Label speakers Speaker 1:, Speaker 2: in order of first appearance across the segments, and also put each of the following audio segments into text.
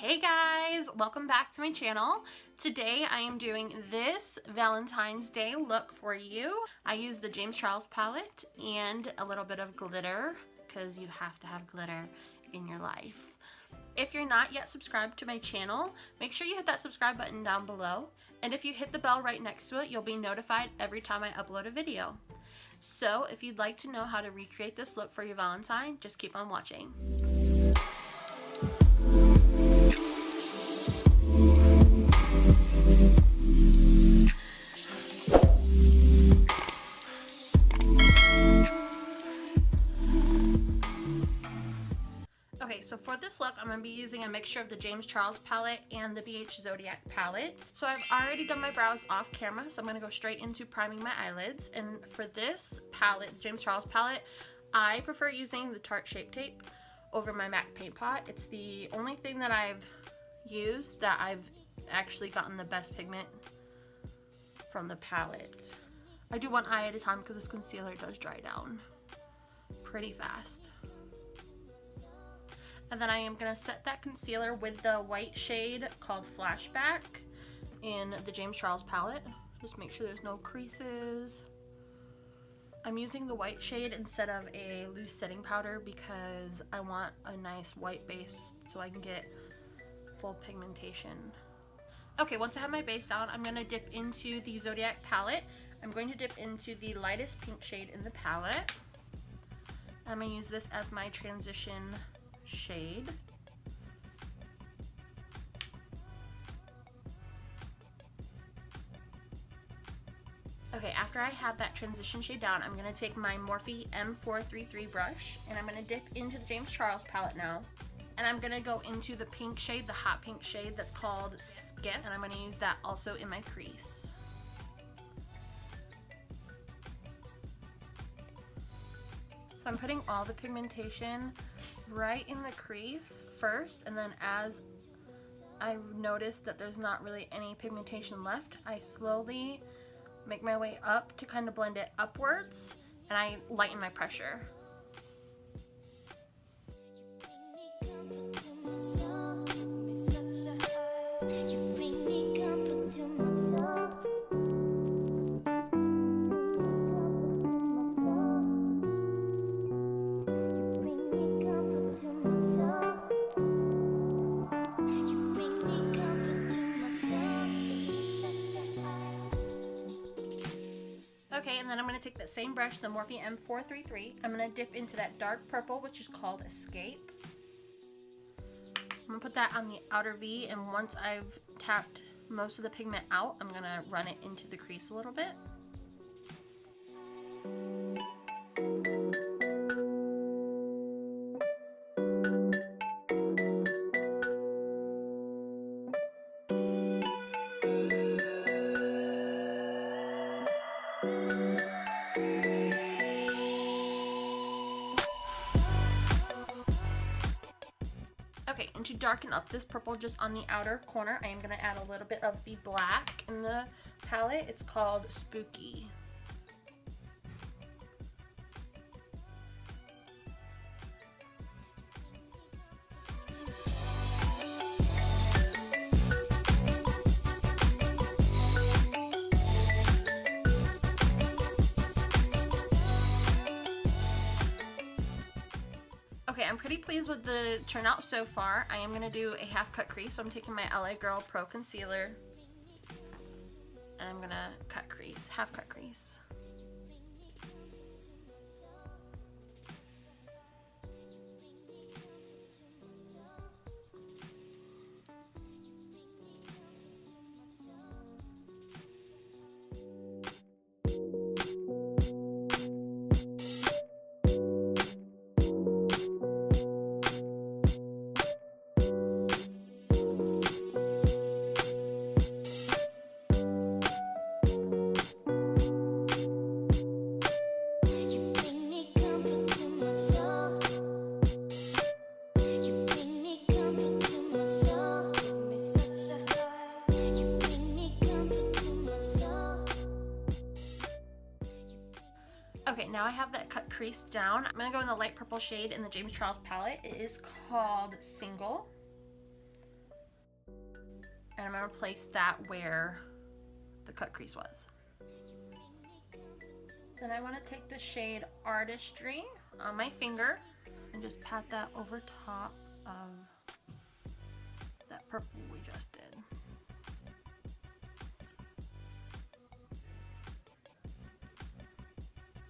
Speaker 1: Hey guys, welcome back to my channel. Today I am doing this Valentine's Day look for you. I use the James Charles palette and a little bit of glitter because you have to have glitter in your life. If you're not yet subscribed to my channel, make sure you hit that subscribe button down below. And if you hit the bell right next to it, you'll be notified every time I upload a video. So if you'd like to know how to recreate this look for your Valentine, just keep on watching. Okay, so for this look, I'm going to be using a mixture of the James Charles palette and the BH Zodiac palette. So I've already done my brows off camera, so I'm going to go straight into priming my eyelids. And for this palette, James Charles palette, I prefer using the Tarte Shape Tape over my MAC Paint Pot. It's the only thing that I've used that I've actually gotten the best pigment from the palette. I do one eye at a time because this concealer does dry down pretty fast. And then I am going to set that concealer with the white shade called Flashback in the James Charles palette. Just make sure there's no creases. I'm using the white shade instead of a loose setting powder because I want a nice white base so I can get full pigmentation. Okay, once I have my base down, I'm going to dip into the Zodiac palette. I'm going to dip into the lightest pink shade in the palette. I'm going to use this as my transition shade. Okay, after I have that transition shade down, I'm going to take my Morphe M433 brush and I'm going to dip into the James Charles palette now. And I'm going to go into the pink shade, the hot pink shade that's called Skip, and I'm going to use that also in my crease. So I'm putting all the pigmentation right in the crease first, and then as I notice that there's not really any pigmentation left, I slowly make my way up to kind of blend it upwards, and I lighten my pressure. Okay, and then I'm going to take that same brush, the Morphe M433. I'm going to dip into that dark purple, which is called Escape. I'm going to put that on the outer V, and once I've tapped most of the pigment out, I'm going to run it into the crease a little bit. Okay, and to darken up this purple just on the outer corner, I am going to add a little bit of the black in the palette. It's called Spooky. Okay, I'm pretty pleased with the turnout so far. I am going to do a half cut crease, so I'm taking my LA Girl Pro Concealer and I'm going to cut crease, half cut crease. Okay, now I have that cut crease down. I'm going to go in the light purple shade in the James Charles palette. It is called Single. gonna place that where the cut crease was. Then I want to take the shade Artistry on my finger and just pat that over top of that purple we just did.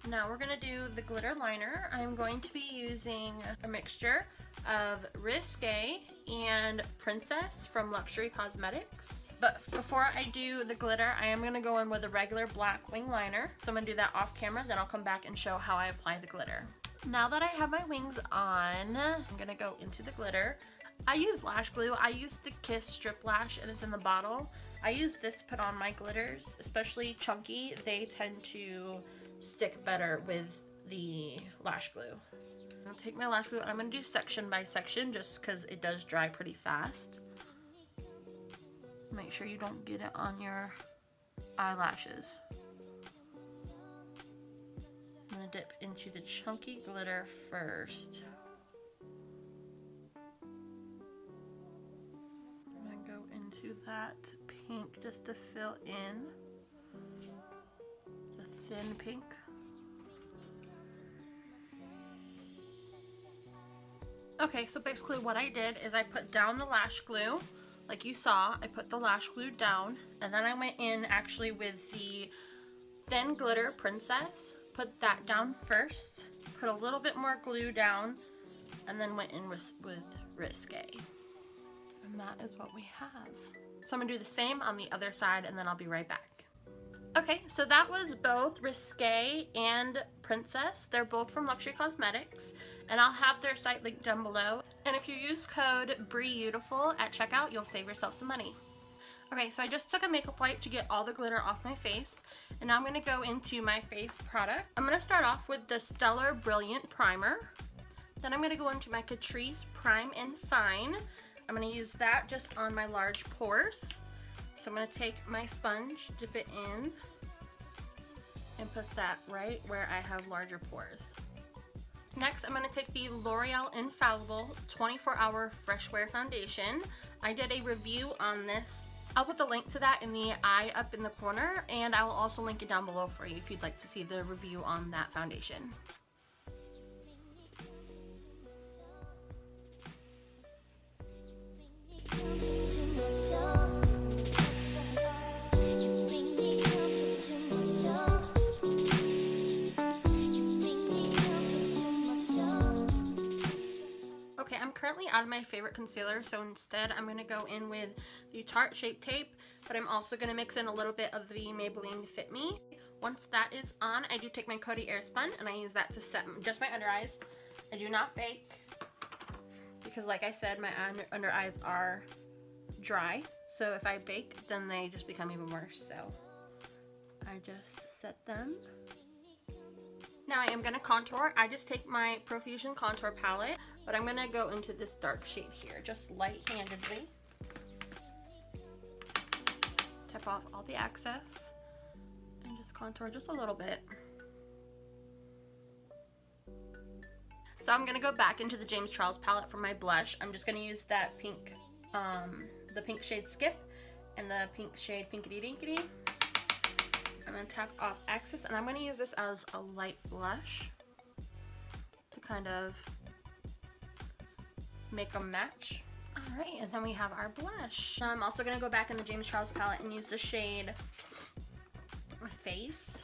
Speaker 1: Now we're gonna do the glitter liner. I'm going to be using a mixture of Risqué and Princess from Luxurie Cosmetics. But before I do the glitter, I am gonna go in with a regular black wing liner. So I'm gonna do that off camera, then I'll come back and show how I apply the glitter. Now that I have my wings on, I'm gonna go into the glitter. I use lash glue. I use the Kiss Strip Lash and it's in the bottle. I use this to put on my glitters, especially chunky. They tend to stick better with the lash glue. I'll take my lash glue and I'm going to do section by section just because it does dry pretty fast. Make sure you don't get it on your eyelashes. I'm going to dip into the chunky glitter first. I'm going to go into that pink just to fill in thin pink. Okay, so basically what I did is I put down the lash glue. Like you saw, I put the lash glue down, and then I went in actually with the thin glitter Princess, put that down first, put a little bit more glue down, and then went in with Risqué. And that is what we have. So I'm gonna do the same on the other side, and then I'll be right back. Okay, so that was both Risqué and Princess. They're both from Luxurie Cosmetics, and I'll have their site linked down below. And if you use code BREUTIFUL at checkout, you'll save yourself some money. Okay, so I just took a makeup wipe to get all the glitter off my face, and now I'm gonna go into my face product. I'm gonna start off with the Stellar Brilliant Primer. Then I'm gonna go into my Catrice Prime and Fine. I'm gonna use that just on my large pores. So I'm going to take my sponge, dip it in, and put that right where I have larger pores. Next, I'm going to take the L'Oreal Infallible 24-Hour Fresh Wear Foundation. I did a review on this. I'll put the link to that in the eye up in the corner, and I will also link it down below for you if you'd like to see the review on that foundation. Okay, I'm currently out of my favorite concealer, so instead I'm going to go in with the Tarte Shape Tape, but I'm also going to mix in a little bit of the Maybelline Fit Me. Once that is on, I do take my Coty Airspun and I use that to set just my under eyes. I do not bake because, like I said, my under eyes are dry, so if I bake, then they just become even worse, so I just set them. Now I am going to contour. I just take my Profusion contour palette, but I'm going to go into this dark shade here, just light-handedly. Tap off all the excess and just contour just a little bit. So I'm going to go back into the James Charles palette for my blush. I'm just going to use that pink, the pink shade Skip and the pink shade Pinkity Dinkity. I'm going to tap off excess, and I'm going to use this as a light blush to kind of make them match. Alright, and then we have our blush. I'm also going to go back in the James Charles palette and use the shade Face.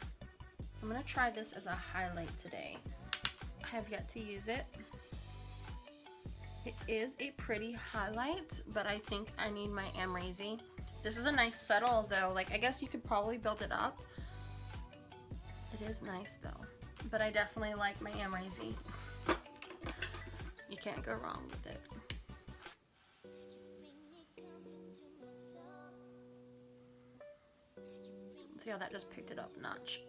Speaker 1: I'm going to try this as a highlight today. I have yet to use it. It is a pretty highlight, but I think I need my Amrezy. This is a nice subtle though, like I guess you could probably build it up. It is nice though, but I definitely like my Amrezy. You can't go wrong with it. See how that just picked it up a notch.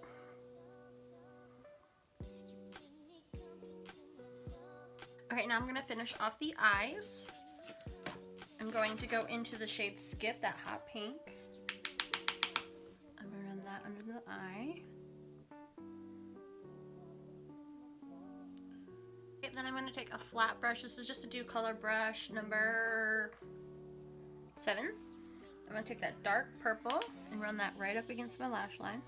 Speaker 1: Okay, now I'm going to finish off the eyes. I'm going to go into the shade Skip, that hot pink. I'm going to run that under the eye. Okay, then I'm going to take a flat brush. This is just a Dew Color brush number 7. I'm going to take that dark purple and run that right up against my lash line.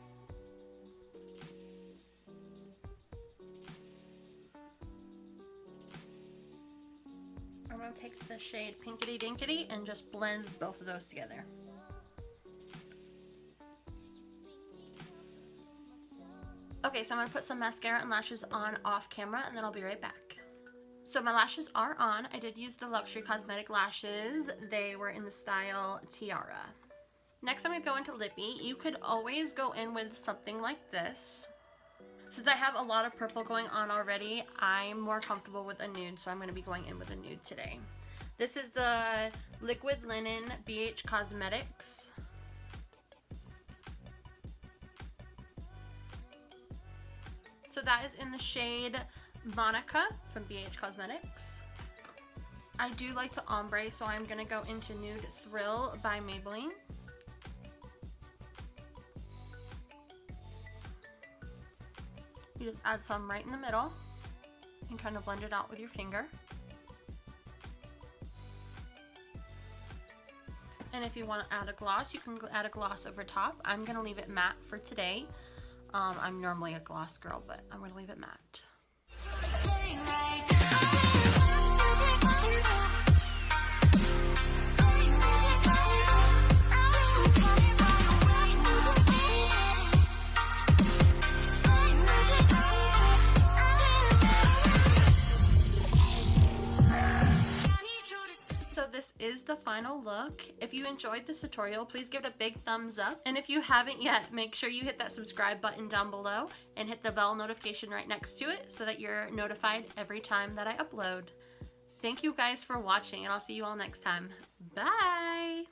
Speaker 1: I'm going to take the shade Pinkity Dinkity and just blend both of those together. Okay, so I'm going to put some mascara and lashes on off camera, and then I'll be right back. So my lashes are on. I did use the Luxurie Cosmetic lashes. They were in the style Tiara. Next I'm going to go into lippy. You could always go in with something like this. Since I have a lot of purple going on already, I'm more comfortable with a nude, so I'm going to be going in with a nude today. This is the Liquid Linen BH Cosmetics. So that is in the shade Monica from BH Cosmetics. I do like to ombre, so I'm going to go into Nude Thrill by Maybelline. You just add some right in the middle and kind of blend it out with your finger. And if you want to add a gloss, you can add a gloss over top. I'm going to leave it matte for today. I'm normally a gloss girl, but I'm going to leave it matte. This is the final look. If you enjoyed this tutorial, please give it a big thumbs up. And if you haven't yet, make sure you hit that subscribe button down below and hit the bell notification right next to it so that you're notified every time that I upload. Thank you guys for watching, and I'll see you all next time. Bye!